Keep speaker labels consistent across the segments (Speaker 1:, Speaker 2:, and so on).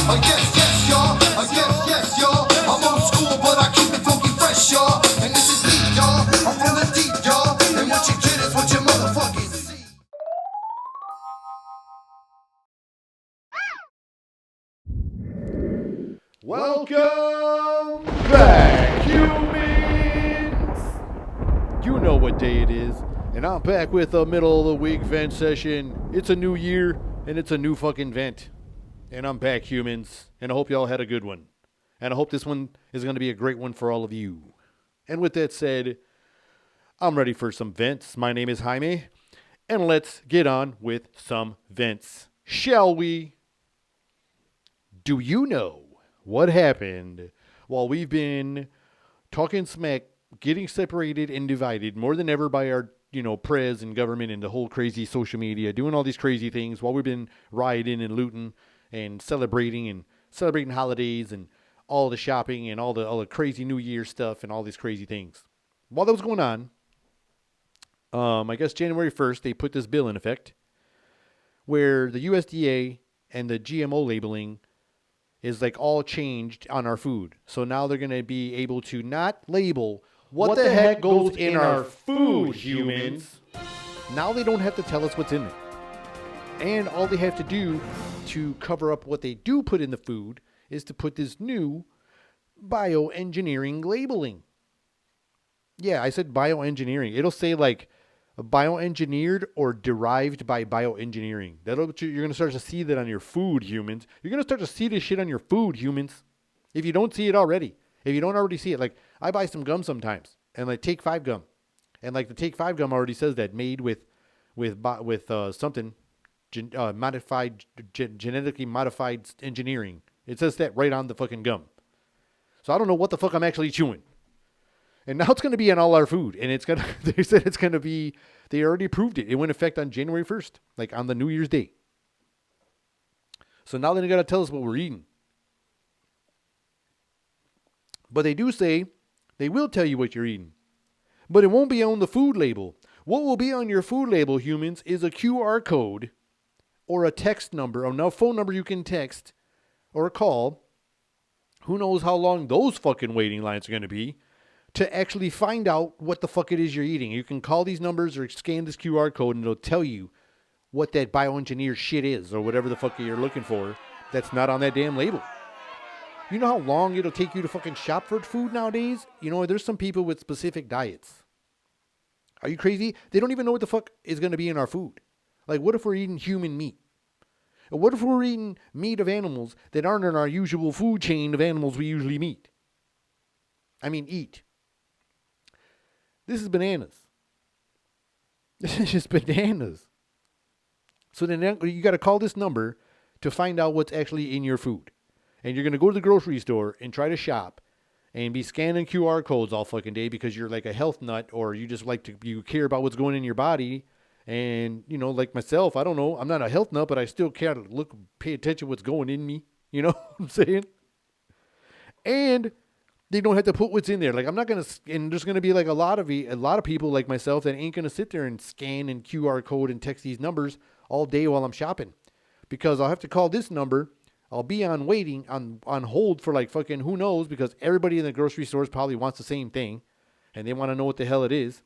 Speaker 1: Yes, y'all. Yes, y'all. I'm old school, but I keep it funky fresh, y'all. And this is deep, y'all. I'm from the deep, y'all. And what you get is what you motherfucking see.
Speaker 2: Welcome back, humans! You know what day it is, and I'm back with a middle of the week vent session. It's a new year, and it's a new fucking vent. And I'm back, humans, and I hope y'all had a good one. And I hope this one is going to be a great one for all of you. And with that said, I'm ready for some vents. My name is Jaime, and let's get on with some vents. Shall we? Do you know what happened while we've been talking smack, getting separated and divided more than ever by our, prez and government and the whole crazy social media, doing all these crazy things while we've been rioting and looting and celebrating holidays and all the shopping and all the crazy New Year stuff and all these crazy things. While that was going on, I guess January 1st, they put this bill in effect where the USDA and the GMO labeling is like all changed on our food. So now they're going to be able to not label what the heck goes in our food, humans. Now they don't have to tell us what's in it. And all they have to do to cover up what they do put in the food is to put this new bioengineering labeling. Yeah, I said bioengineering. It'll say like bioengineered or derived by bioengineering. You're going to start to see that on your food, humans. You're going to start to see this shit on your food, humans. If you don't see it already. If you don't already see it. Like, I buy some gum sometimes. And like Take 5 gum. And like the Take 5 gum already says that. Made with something. Genetically modified engineering. It says that right on the fucking gum. So I don't know what the fuck I'm actually chewing. And now it's going to be on all our food. And they said it's going to be, they already approved it. It went into effect on January 1st, like on the New Year's Day. So now they got to tell us what we're eating. But they do say they will tell you what you're eating. But it won't be on the food label. What will be on your food label, humans, is a QR code or a text number, or no phone number you can text or call. Who knows how long those fucking waiting lines are going to be to actually find out what the fuck it is you're eating. You can call these numbers or scan this QR code and it'll tell you what that bioengineered shit is or whatever the fuck you're looking for that's not on that damn label. You know how long it'll take you to fucking shop for food nowadays? There's some people with specific diets. Are you crazy? They don't even know what the fuck is going to be in our food. Like, what if we're eating human meat? Or what if we're eating meat of animals that aren't in our usual food chain of animals we usually eat? This is bananas. This is just bananas. So then you got to call this number to find out what's actually in your food. And you're going to go to the grocery store and try to shop and be scanning QR codes all fucking day because you're like a health nut or you just you care about what's going in your body. And, like myself, I don't know. I'm not a health nut, but I still care to pay attention to what's going in me. You know what I'm saying? And they don't have to put what's in there. Like, I'm not going to, and there's going to be like a lot of people like myself that ain't going to sit there and scan and QR code and text these numbers all day while I'm shopping. Because I'll have to call this number. I'll be on waiting, on hold for like fucking who knows, because everybody in the grocery stores probably wants the same thing. And they want to know what the hell it is.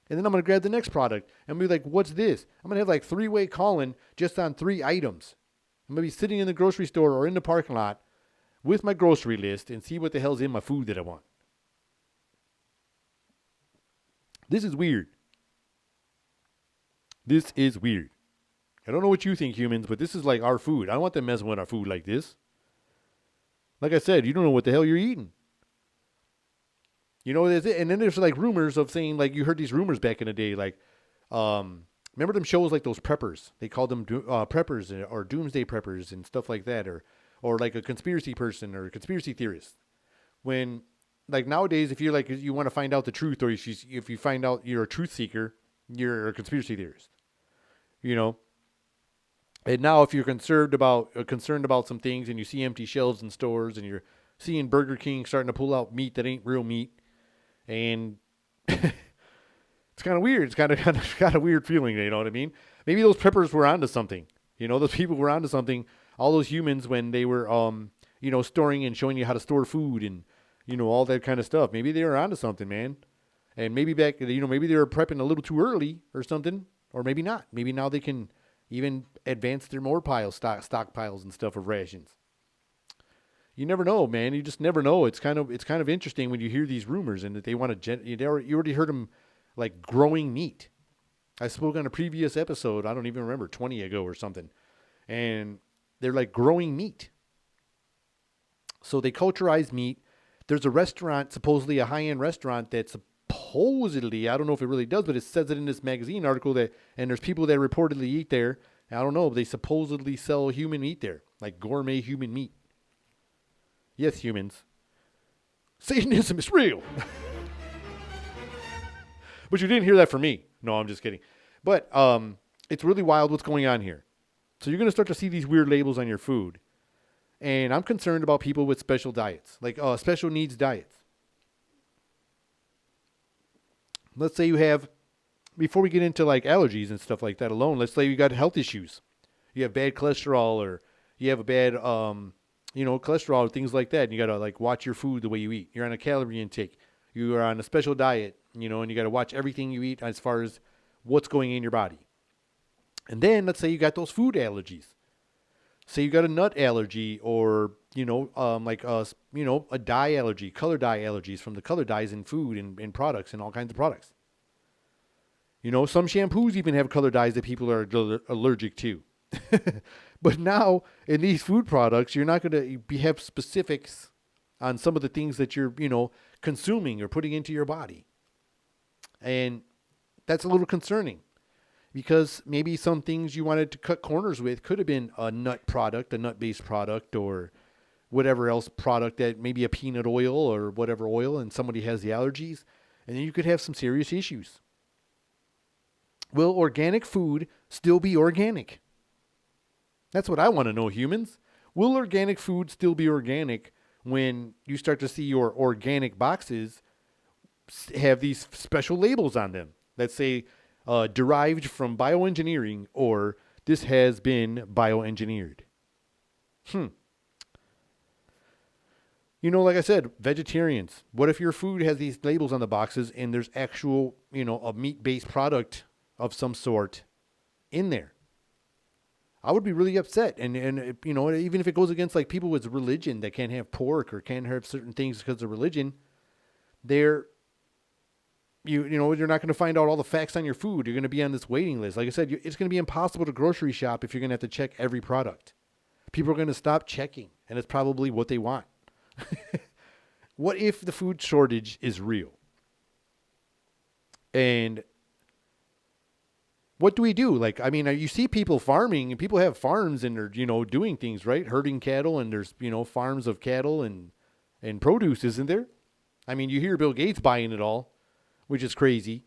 Speaker 2: And then I'm going to grab the next product and be like, what's this? I'm going to have like 3-way calling just on 3 items. I'm going to be sitting in the grocery store or in the parking lot with my grocery list and see what the hell's in my food that I want. This is weird. This is weird. I don't know what you think, humans, but this is like our food. I don't want them messing with our food like this. Like I said, you don't know what the hell you're eating. And then there's like rumors of saying, like, you heard these rumors back in the day, like, remember them shows like those preppers? They called them preppers or doomsday preppers and stuff like that, or like a conspiracy person or a conspiracy theorist. When, like, nowadays, if you're like, you want to find out the truth, or if you find out you're a truth seeker, you're a conspiracy theorist. And now if you're concerned about some things and you see empty shelves in stores and you're seeing Burger King starting to pull out meat that ain't real meat, and it's kind of weird. It's kind of a weird feeling, you know what I mean? Maybe those preppers were onto something. Those people were onto something all those humans when they were, storing and showing you how to store food and, all that kind of stuff. Maybe they were onto something, man. And maybe maybe they were prepping a little too early or something, or maybe not. Maybe now they can even advance their more stockpiles and stuff of rations. You never know, man. You just never know. It's kind of interesting when you hear these rumors and that they want to. You already heard them like growing meat. I spoke on a previous episode. I don't even remember 20 ago or something, and they're like growing meat. So they culturize meat. There's a restaurant, supposedly a high-end restaurant that supposedly, I don't know if it really does, but it says it in this magazine article and there's people that reportedly eat there. I don't know. They supposedly sell human meat there, like gourmet human meat. Yes, humans. Satanism is real. But you didn't hear that from me. No, I'm just kidding. But it's really wild what's going on here. So you're going to start to see these weird labels on your food. And I'm concerned about people with special diets, like special needs diets. Let's say you have, before we get into like allergies and stuff like that alone, let's say you got health issues. You have bad cholesterol or you have a bad cholesterol, things like that. And you got to like watch your food the way you eat. You're on a calorie intake. You are on a special diet, and you got to watch everything you eat as far as what's going in your body. And then let's say you got those food allergies. Say you got a nut allergy or, a dye allergy, color dye allergies from the color dyes in food and products and all kinds of products. Some shampoos even have color dyes that people are allergic to. But now in these food products, you're not going to have specifics on some of the things that you're, consuming or putting into your body. And that's a little concerning because maybe some things you wanted to cut corners with could have been a nut product, a nut-based product, or whatever else product that maybe a peanut oil or whatever oil, and somebody has the allergies, and then you could have some serious issues. Will organic food still be organic? That's what I want to know, humans. Will organic food still be organic when you start to see your organic boxes have these special labels on them that say derived from bioengineering or this has been bioengineered? Like I said, vegetarians. What if your food has these labels on the boxes and there's actual, a meat-based product of some sort in there? I would be really upset. And even if it goes against like people with religion that can't have pork or can't have certain things because of religion, you're not going to find out all the facts on your food. You're going to be on this waiting list. Like I said, it's going to be impossible to grocery shop if you're going to have to check every product. People are going to stop checking, and it's probably what they want. What if the food shortage is real? And what do we do? You see people farming, and people have farms, and they're, doing things, right? Herding cattle, and there's, farms of cattle and produce, isn't there? You hear Bill Gates buying it all, which is crazy.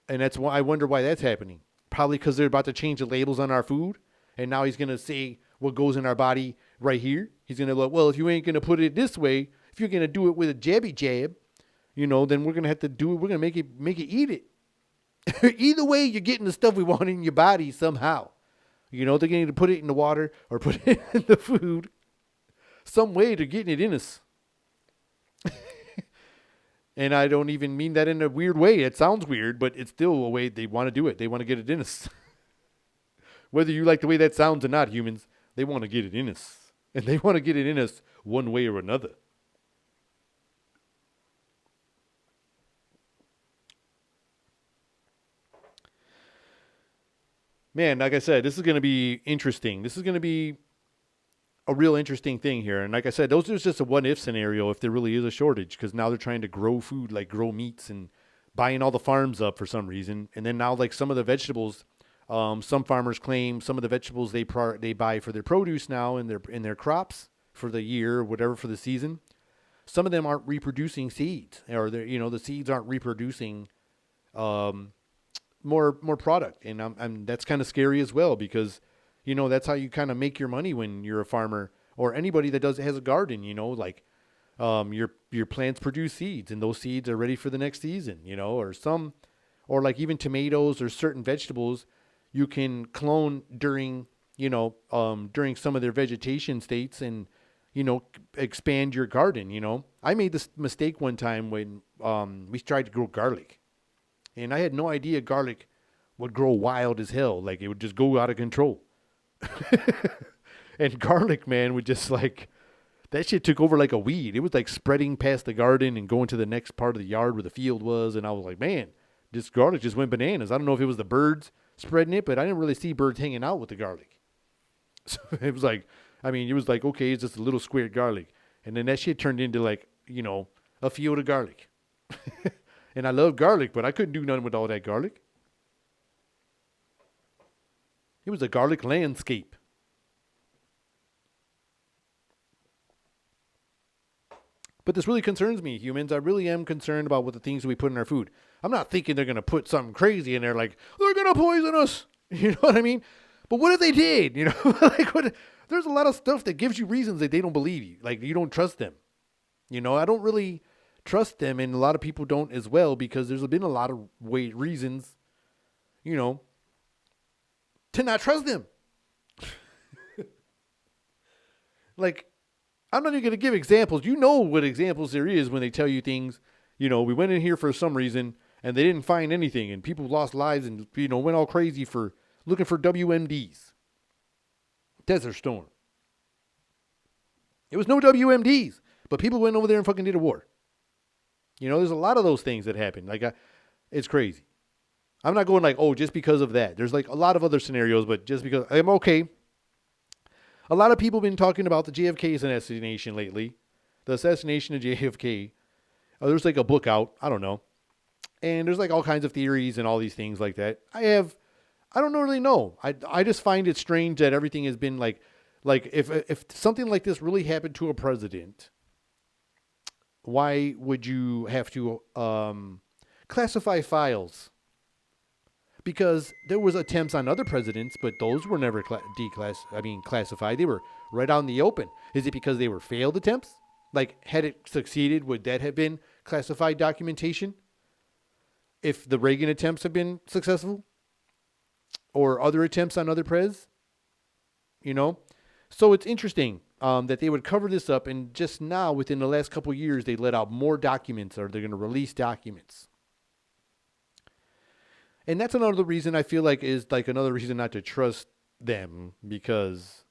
Speaker 2: And that's why I wonder why that's happening. Probably because they're about to change the labels on our food, and now he's going to say what goes in our body right here. He's going to look, well, if you ain't going to put it this way, if you're going to do it with a jabby jab, then we're going to have to do it. We're going to make it eat it. Either way, you're getting the stuff we want in your body somehow. They're going to put it in the water or put it in the food. Some way they're getting it in us. And I don't even mean that in a weird way. It sounds weird, but it's still a way they want to do it. They want to get it in us. Whether you like the way that sounds or not, humans, they want to get it in us. And they want to get it in us one way or another. Man, like I said, this is going to be interesting. This is going to be a real interesting thing here. And like I said, those are just a what-if scenario if there really is a shortage, because now they're trying to grow food, like grow meats and buying all the farms up for some reason. And then now, like some of the vegetables, some farmers claim some of the vegetables they buy for their produce now in their crops for the year, whatever, for the season. Some of them aren't reproducing seeds, or the seeds aren't reproducing more product, and that's kind of scary as well, because that's how you kind of make your money when you're a farmer or anybody that has a garden. Your plants produce seeds, and those seeds are ready for the next season. Or like even tomatoes or certain vegetables, you can clone during during some of their vegetation states and, expand your garden, I made this mistake one time when we tried to grow garlic. And I had no idea garlic would grow wild as hell. Like, it would just go out of control. And garlic, man, would just like, that shit took over like a weed. It was like spreading past the garden and going to the next part of the yard where the field was. And I was like, man, this garlic just went bananas. I don't know if it was the birds spreading it, but I didn't really see birds hanging out with the garlic. So it was like, okay, it's just a little square garlic. And then that shit turned into like, a field of garlic. And I love garlic, but I couldn't do nothing with all that garlic. It was a garlic landscape. But this really concerns me, humans. I really am concerned about what the things we put in our food. I'm not thinking they're going to put something crazy in there like, they're going to poison us. You know what I mean? But what if they did? There's a lot of stuff that gives you reasons that they don't believe you. Like, you don't trust them. I don't really trust them, and a lot of people don't as well, because there's been a lot of reasons, to not trust them. Like, I'm not even going to give examples. You know what examples there is when they tell you things. We went in here for some reason and they didn't find anything, and people lost lives and, went all crazy for looking for WMDs. Desert Storm. It was no WMDs, but people went over there and fucking did a war. There's a lot of those things that happen. Like, it's crazy. I'm not going like, oh, just because of that. There's like a lot of other scenarios, but just because I'm okay. A lot of people have been talking about the JFK assassination lately. The assassination of JFK. There's like a book out. I don't know. And there's like all kinds of theories and all these things like that. I don't really know. I just find it strange that everything has been like if something like this really happened to a president, why would you have to classify files? Because there was attempts on other presidents, but those were never classified. They were right out in the open. Is it because they were failed attempts? Like, had it succeeded, would that have been classified documentation? If the Reagan attempts have been successful? Or other attempts on other prez? So it's interesting that they would cover this up, and just now, within the last couple of years, they let out more documents, or they're going to release documents. And that's another reason I feel like is like another reason not to trust them, because,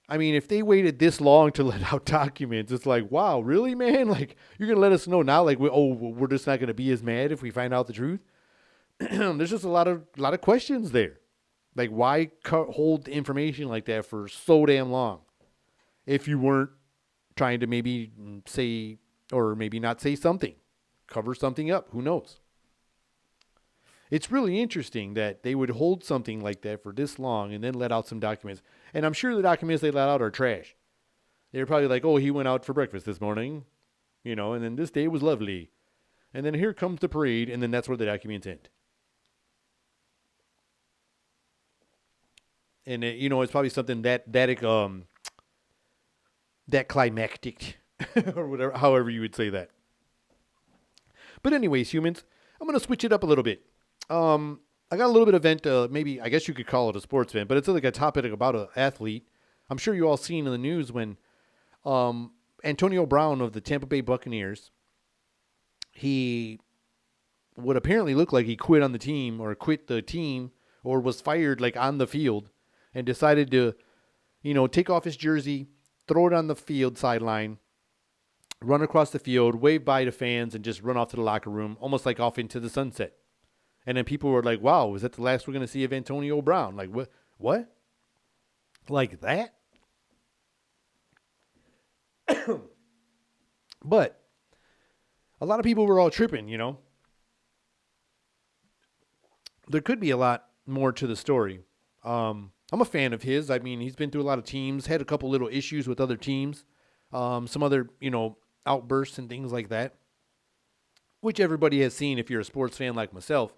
Speaker 2: if they waited this long to let out documents, it's like, wow, really, man? Like, you're going to let us know now, like, we're just not going to be as mad if we find out the truth? There's just a lot of questions there. Like, why hold information like that for so damn long if you weren't trying to maybe say, or maybe not say something, cover something up? Who knows? It's really interesting that they would hold something like that for this long and then let out some documents. And I'm sure the documents they let out are trash. They're probably like, oh, he went out for breakfast this morning, and then this day was lovely. And then here comes the parade, and then that's where the documents end. And, it's probably something that climactic, or whatever, however you would say that. But anyways, humans, I'm going to switch it up a little bit. I got a little bit of event, maybe, I guess you could call it a sports event, but it's like a topic about an athlete. I'm sure you all seen in the news when Antonio Brown of the Tampa Bay Buccaneers, he would apparently look like he quit on the team, or quit the team, or was fired like on the field, and decided to, take off his jersey, throw it on the field sideline, run across the field, wave bye to fans, and just run off to the locker room, almost like off into the sunset. And then people were like, wow, is that the last we're going to see of Antonio Brown? Like, what? Like that? But a lot of people were all tripping, There could be a lot more to the story. I'm a fan of his. He's been through a lot of teams, had a couple little issues with other teams, some other, outbursts and things like that, which everybody has seen if you're a sports fan like myself.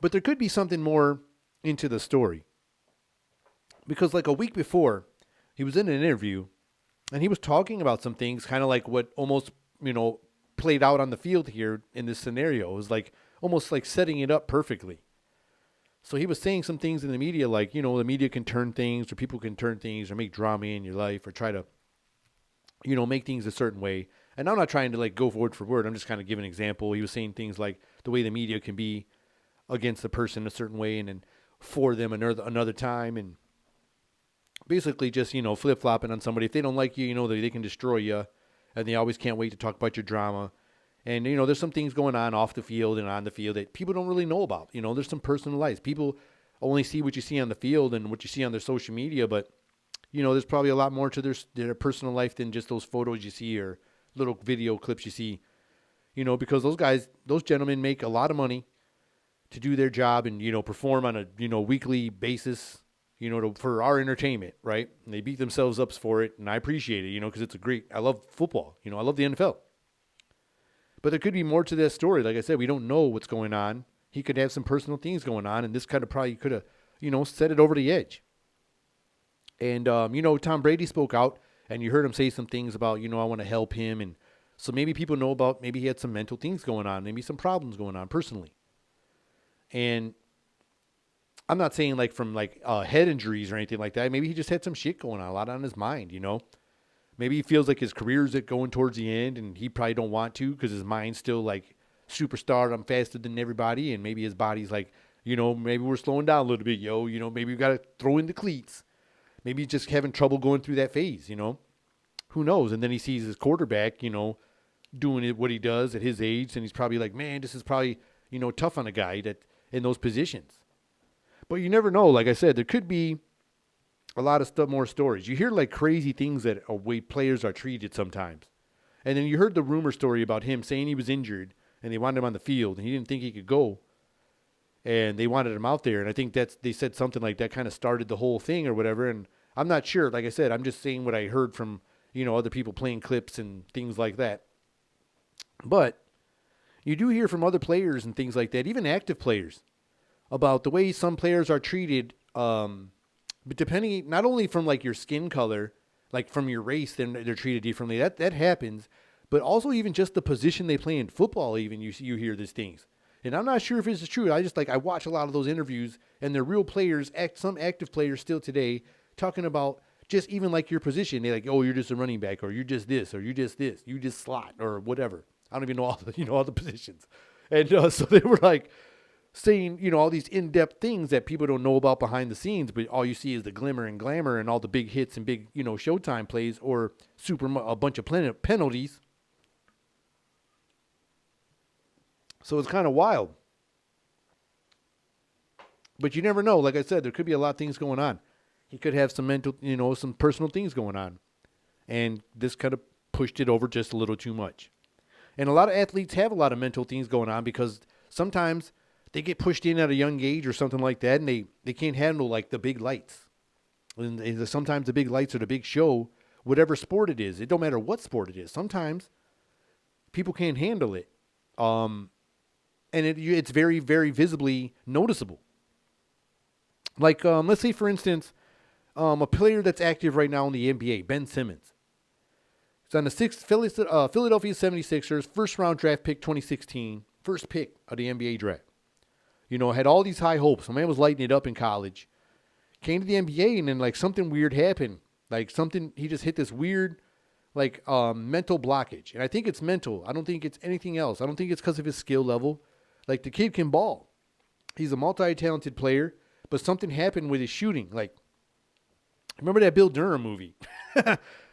Speaker 2: But there could be something more into the story. Because like a week before, he was in an interview and he was talking about some things kind of like what almost, played out on the field here in this scenario. It was like almost like setting it up perfectly. So he was saying some things in the media like, the media can turn things, or people can turn things, or make drama in your life, or try to, make things a certain way. And I'm not trying to like go word for word. I'm just kind of giving an example. He was saying things like the way the media can be against the person a certain way and then for them another time, and basically just, flip-flopping on somebody. If they don't like you, they can destroy you, and they always can't wait to talk about your drama. And, there's some things going on off the field and on the field that people don't really know about. There's some personal lives. People only see what you see on the field and what you see on their social media, but, there's probably a lot more to their personal life than just those photos you see or little video clips you see, because those gentlemen make a lot of money to do their job and, perform on a, weekly basis, for our entertainment, right? And they beat themselves up for it, and I appreciate it, because I love football, I love the NFL. But there could be more to this story. Like I said, we don't know what's going on. He could have some personal things going on, and this kind of probably could have, set it over the edge. And, Tom Brady spoke out, and you heard him say some things about, I want to help him. And so maybe people know about, maybe he had some mental things going on, maybe some problems going on personally. And I'm not saying like from like head injuries or anything like that. Maybe he just had some shit going on, a lot on his mind, Maybe he feels like his career's going towards the end and he probably don't want to because his mind's still like superstar. I'm faster than everybody. And maybe his body's like, maybe we're slowing down a little bit, maybe we got to throw in the cleats. Maybe he's just having trouble going through that phase, Who knows? And then he sees his quarterback, doing what he does at his age. And he's probably like, man, this is probably, tough on a guy that in those positions. But you never know. Like I said, there could be a lot of more stories. You hear like crazy things that way players are treated sometimes. And then you heard the rumor story about him saying he was injured and they wanted him on the field and he didn't think he could go. And they wanted him out there. And I think they said something like that kind of started the whole thing or whatever. And I'm not sure. Like I said, I'm just saying what I heard from, other people playing clips and things like that. But you do hear from other players and things like that, even active players, about the way some players are treated, but depending not only from like your skin color, like from your race, then they're treated differently. That happens, but also even just the position they play in football. Even you hear these things, and I'm not sure if this is true. I watch a lot of those interviews, and they're real players, some active players still today, talking about just even like your position. They're like, oh, you're just a running back, or you're just this, or you just this, you just slot, or whatever. I don't even know all the positions, and so they were like saying, all these in-depth things that people don't know about behind the scenes, but all you see is the glimmer and glamour and all the big hits and big, Showtime plays or a bunch of penalties. So it's kind of wild. But you never know. Like I said, there could be a lot of things going on. He could have some mental, some personal things going on. And this kind of pushed it over just a little too much. And a lot of athletes have a lot of mental things going on because sometimes they get pushed in at a young age or something like that, and they can't handle like the big lights. And sometimes the big lights or the big show, whatever sport it is, it don't matter what sport it is. Sometimes people can't handle it, and it's very, very visibly noticeable. Like let's say, for instance, a player that's active right now in the NBA, Ben Simmons. He's on the Philadelphia 76ers, first-round draft pick 2016, first pick of the NBA draft. Had all these high hopes. The man was lighting it up in college. Came to the NBA, and then, like, something weird happened. Like, he just hit this weird, like, mental blockage. And I think it's mental. I don't think it's anything else. I don't think it's because of his skill level. Like, the kid can ball. He's a multi-talented player, but something happened with his shooting. Like, remember that Bill Durham movie?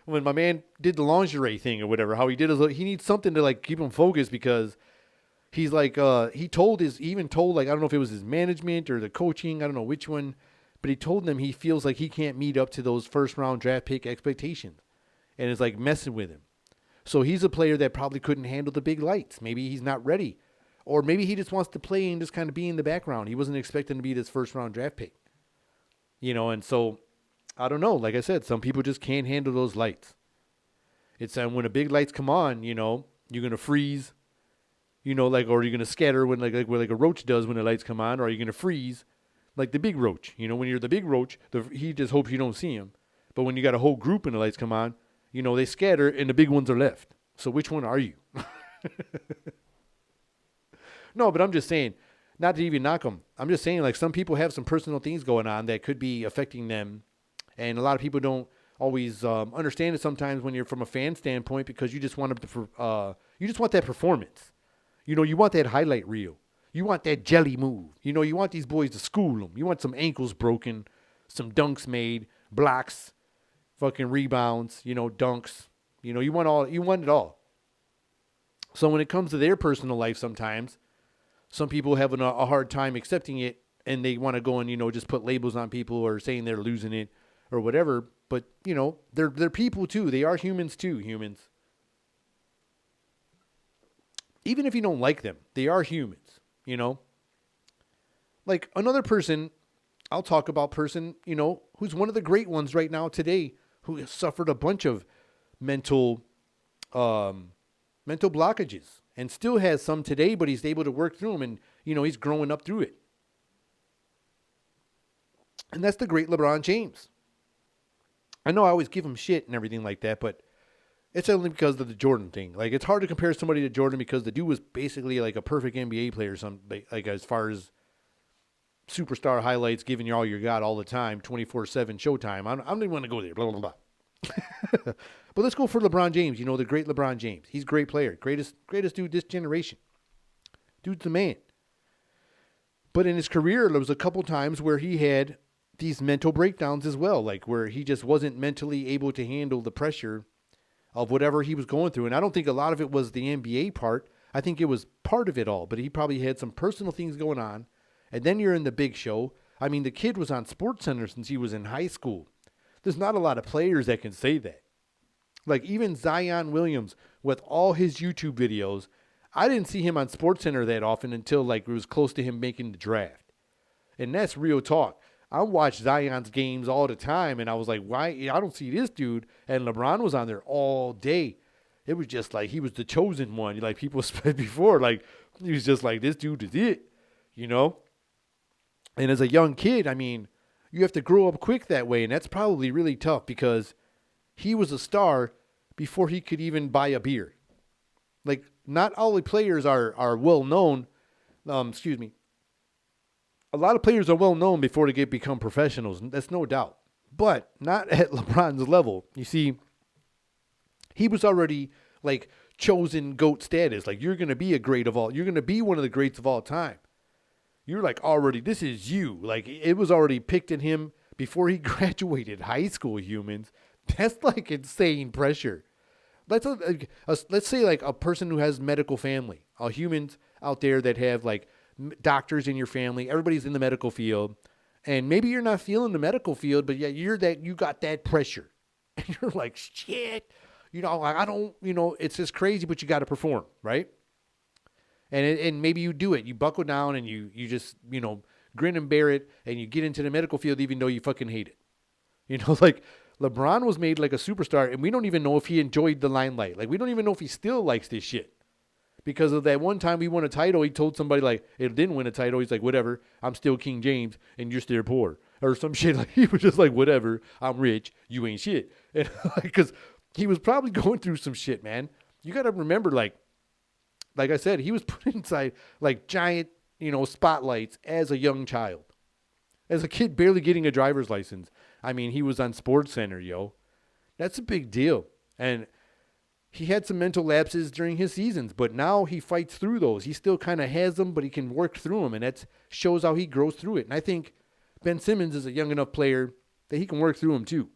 Speaker 2: When my man did the lingerie thing or whatever, how he needs something to, like, keep him focused because he's like, he even told, like, I don't know if it was his management or the coaching, I don't know which one, but he told them he feels like he can't meet up to those first round draft pick expectations. And it's like messing with him. So he's a player that probably couldn't handle the big lights. Maybe he's not ready. Or maybe he just wants to play and just kind of be in the background. He wasn't expecting to be this first round draft pick. And so, I don't know. Like I said, some people just can't handle those lights. It's when the big lights come on, you're going to freeze. Or you're going to scatter when like a roach does when the lights come on, or you're going to freeze like the big roach. When you're the big roach, he just hopes you don't see him. But when you got a whole group and the lights come on, they scatter and the big ones are left. So which one are you? No, but I'm just saying, not to even knock them. I'm just saying, like, some people have some personal things going on that could be affecting them. And a lot of people don't always understand it sometimes when you're from a fan standpoint, because you just want you just want that performance. You know, you want that highlight reel. You want that jelly move. You know, you want these boys to school them. You want some ankles broken, some dunks made, blocks, fucking rebounds, you know, dunks. You know, you want it all. So when it comes to their personal life, sometimes some people have a hard time accepting it, and they want to go and, you know, just put labels on people or saying they're losing it or whatever. But, you know, they're people too. They are humans too, humans. Even if you don't like them, they are humans, you know. Like another person, I'll talk about person, you know, who's one of the great ones right now today, who has suffered a bunch of mental blockages and still has some today, but he's able to work through them, and, you know, he's growing up through it. And that's the great LeBron James. I know I always give him shit and everything like that, but it's only because of the Jordan thing. Like, it's hard to compare somebody to Jordan because the dude was basically like a perfect NBA player, like as far as superstar highlights, giving you all you got all the time, 24/7 showtime. I don't even want to go there, blah, blah, blah. But let's go for LeBron James. You know, the great LeBron James. He's a great player. Greatest dude this generation. Dude's the man. But in his career, there was a couple times where he had these mental breakdowns as well, like where he just wasn't mentally able to handle the pressure of whatever he was going through. And I don't think a lot of it was the NBA part. I think it was part of it all. But he probably had some personal things going on. And then you're in the big show. I mean, the kid was on SportsCenter since he was in high school. There's not a lot of players that can say that. Like even Zion Williams, with all his YouTube videos, I didn't see him on SportsCenter that often until like it was close to him making the draft. And that's real talk. I watch Zion's games all the time, and I was like, why? I don't see this dude. And LeBron was on there all day. It was just like he was the chosen one. Like people said before, like he was just like, this dude is it, you know? And as a young kid, I mean, you have to grow up quick that way, and that's probably really tough because he was a star before he could even buy a beer. Like, not all the players are well known. A lot of players are well known before they become professionals. That's no doubt. But not at LeBron's level. You see, he was already like chosen GOAT status. Like, you're going to be a great of all. You're going to be one of the greats of all time. You're like already, this is you. Like, it was already picked in him before he graduated high school, humans. That's like insane pressure. Let's say like a person who has medical family, humans out there that have like doctors in your family. Everybody's in the medical field, and maybe you're not feeling the medical field, but yeah, you got that pressure, and you're like, shit, you know, like I don't, you know, it's just crazy, but you got to perform, right? And maybe you do it. You buckle down and you just, you know, grin and bear it, and you get into the medical field even though you fucking hate it. You know, like LeBron was made like a superstar, and we don't even know if he enjoyed the limelight. Like, we don't even know if he still likes this shit. Because of that one time we won a title, he told somebody, like, it didn't win a title. He's like, whatever, I'm still King James, and you're still poor. Or some shit. Like, he was just like, whatever, I'm rich, you ain't shit. And because he was probably going through some shit, man. You got to remember, like I said, he was put inside, like, giant, you know, spotlights as a young child. As a kid barely getting a driver's license. I mean, he was on SportsCenter, yo. That's a big deal. And he had some mental lapses during his seasons, but now he fights through those. He still kind of has them, but he can work through them, and that shows how he grows through it. And I think Ben Simmons is a young enough player that he can work through them too.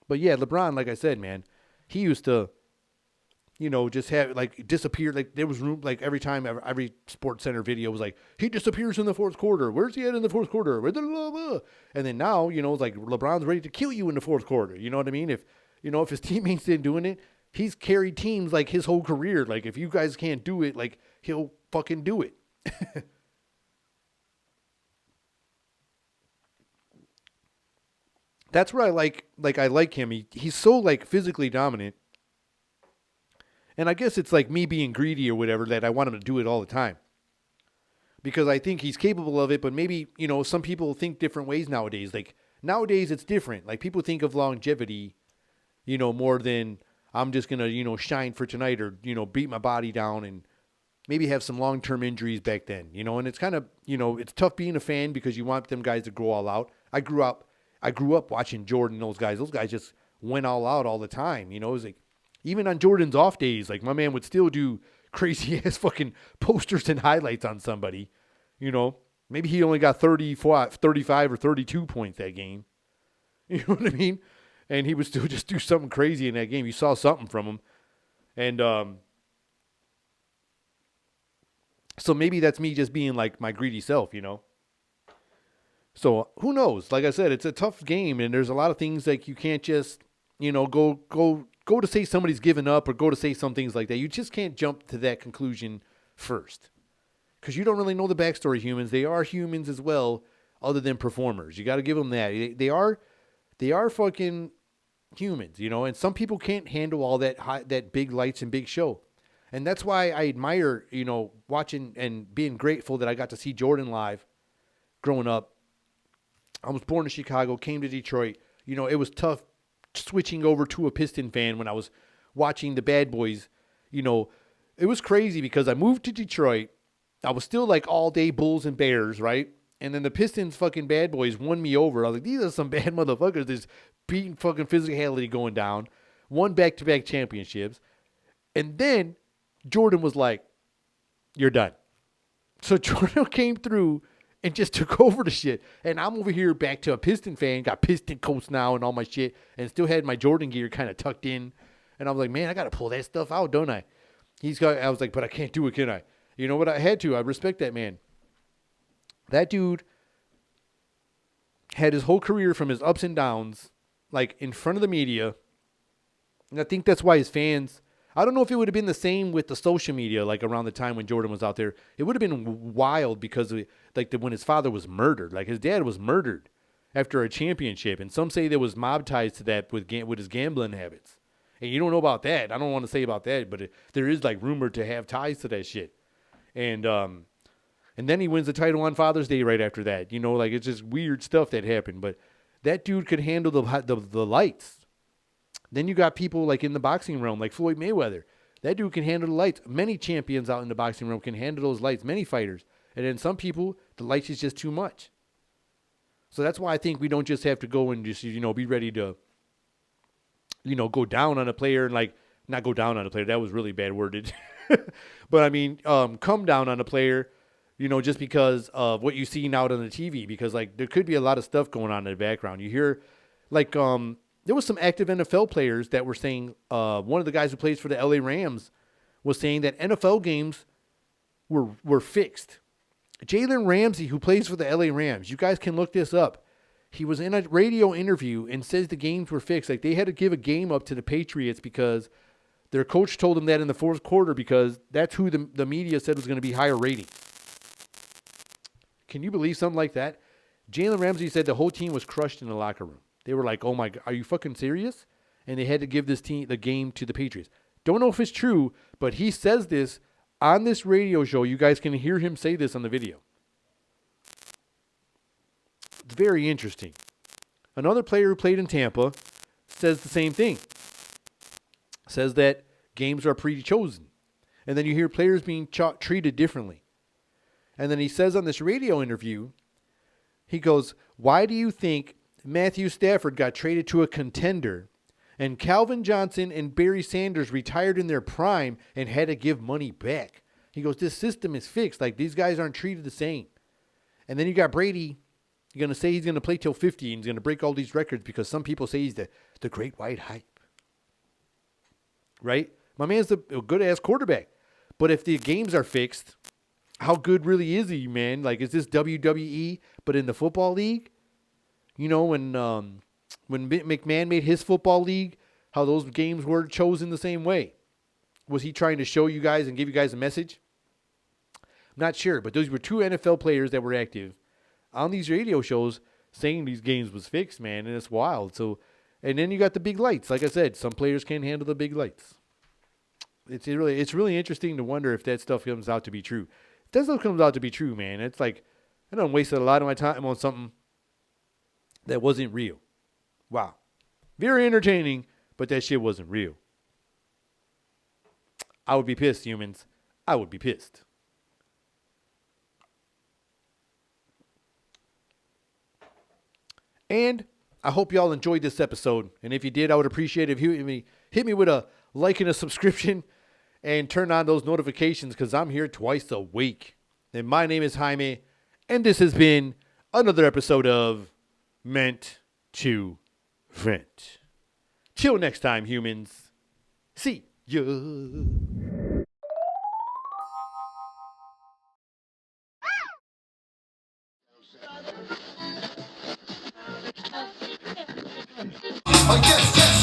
Speaker 2: But yeah, LeBron, like I said, man, he used to, you know, just have, like, disappear. Like, there was room, like, every time, every SportsCenter video was like, he disappears in the fourth quarter. Where's he at in the fourth quarter? And then now, you know, it's like LeBron's ready to kill you in the fourth quarter. You know what I mean? If his teammates didn't doing it, he's carried teams, like, his whole career. Like, if you guys can't do it, like, he'll fucking do it. That's where I like him. He's so, like, physically dominant. And I guess it's like me being greedy or whatever that I want him to do it all the time. Because I think he's capable of it, but maybe, you know, some people think different ways nowadays. Like, nowadays it's different. Like, people think of longevity, you know, more than I'm just going to, you know, shine for tonight or, you know, beat my body down and, maybe have some long-term injuries back then, and it's kind of, it's tough being a fan because you want them guys to go all out. I grew up watching Jordan, those guys just went all out all the time. It was like, even on Jordan's off days, like my man would still do crazy ass fucking posters and highlights on somebody, maybe he only got 35 or 32 points that game. You know what I mean? And he would still just do something crazy in that game. You saw something from him. And, so maybe that's me just being like my greedy self, So who knows? Like I said, it's a tough game, and there's a lot of things like you can't just, go to say somebody's given up or go to say some things like that. You just can't jump to that conclusion first because you don't really know the backstory of humans. They are humans as well, other than performers. You got to give them that. They are fucking humans, and some people can't handle all that big lights and big show. And that's why I admire, watching and being grateful that I got to see Jordan live growing up. I was born in Chicago, came to Detroit. It was tough switching over to a Piston fan when I was watching the Bad Boys. It was crazy because I moved to Detroit. I was still like all day Bulls and Bears, right? And then the Pistons fucking Bad Boys won me over. I was like, these are some bad motherfuckers. There's beating fucking physicality going down. Won back-to-back championships. And then Jordan was like, you're done. So Jordan came through and just took over the shit. And I'm over here back to a Piston fan, got Piston coats now and all my shit, and still had my Jordan gear kind of tucked in. And I was like, man, I got to pull that stuff out, don't I? I was like, but I can't do it, can I? You know what? I had to. I respect that man. That dude had his whole career from his ups and downs, like in front of the media. And I think that's why his fans, I don't know if it would have been the same with the social media, like around the time when Jordan was out there. It would have been wild because of, when his father was murdered. Like his dad was murdered after a championship. And some say there was mob ties to that with his gambling habits. And you don't know about that. I don't want to say about that, but there is like rumored to have ties to that shit. And then he wins the title on Father's Day right after that. It's just weird stuff that happened. But that dude could handle the lights. Then you got people like in the boxing realm, like Floyd Mayweather. That dude can handle the lights. Many champions out in the boxing realm can handle those lights. Many fighters. And then some people, the lights is just too much. So that's why I think we don't just have to go and just, be ready to, go down on a player and not go down on a player. That was really bad worded. But I mean, come down on a player, just because of what you see out on the TV. Because there could be a lot of stuff going on in the background. You hear there was some active NFL players that were saying, one of the guys who plays for the LA Rams was saying that NFL games were fixed. Jalen Ramsey, who plays for the LA Rams, you guys can look this up. He was in a radio interview and says the games were fixed. Like they had to give a game up to the Patriots because their coach told them that in the fourth quarter because that's who the media said was going to be higher rating. Can you believe something like that? Jalen Ramsey said the whole team was crushed in the locker room. They were like, oh my God, are you fucking serious? And they had to give the game to the Patriots. Don't know if it's true, but he says this on this radio show. You guys can hear him say this on the video. It's very interesting. Another player who played in Tampa says the same thing. Says that games are pre-chosen. And then you hear players being treated differently. And then he says on this radio interview, he goes, why do you think Matthew Stafford got traded to a contender and Calvin Johnson and Barry Sanders retired in their prime and had to give money back? He goes, this system is fixed. Like these guys aren't treated the same. And then you got Brady. You're going to say he's going to play till 50 and he's going to break all these records because some people say he's the great white hype. Right? My man's a good-ass quarterback. But if the games are fixed, how good really is he, man? Like, is this WWE, but in the football league? When McMahon made his football league, how those games were chosen the same way. Was he trying to show you guys and give you guys a message? I'm not sure, but those were two NFL players that were active on these radio shows saying these games was fixed, man, and it's wild. So, and then you got the big lights. Like I said, some players can't handle the big lights. It's really interesting to wonder if that stuff comes out to be true. If that stuff comes out to be true, man, it's like I done wasted a lot of my time on something that wasn't real. Wow. Very entertaining, but that shit wasn't real. I would be pissed, humans. I would be pissed. And I hope y'all enjoyed this episode. And if you did, I would appreciate it if you hit me with a like and a subscription and turn on those notifications because I'm here twice a week. And my name is Jaime, and this has been another episode of Meant to Vent. Till next time, humans. See ya.
Speaker 1: Yes, yes.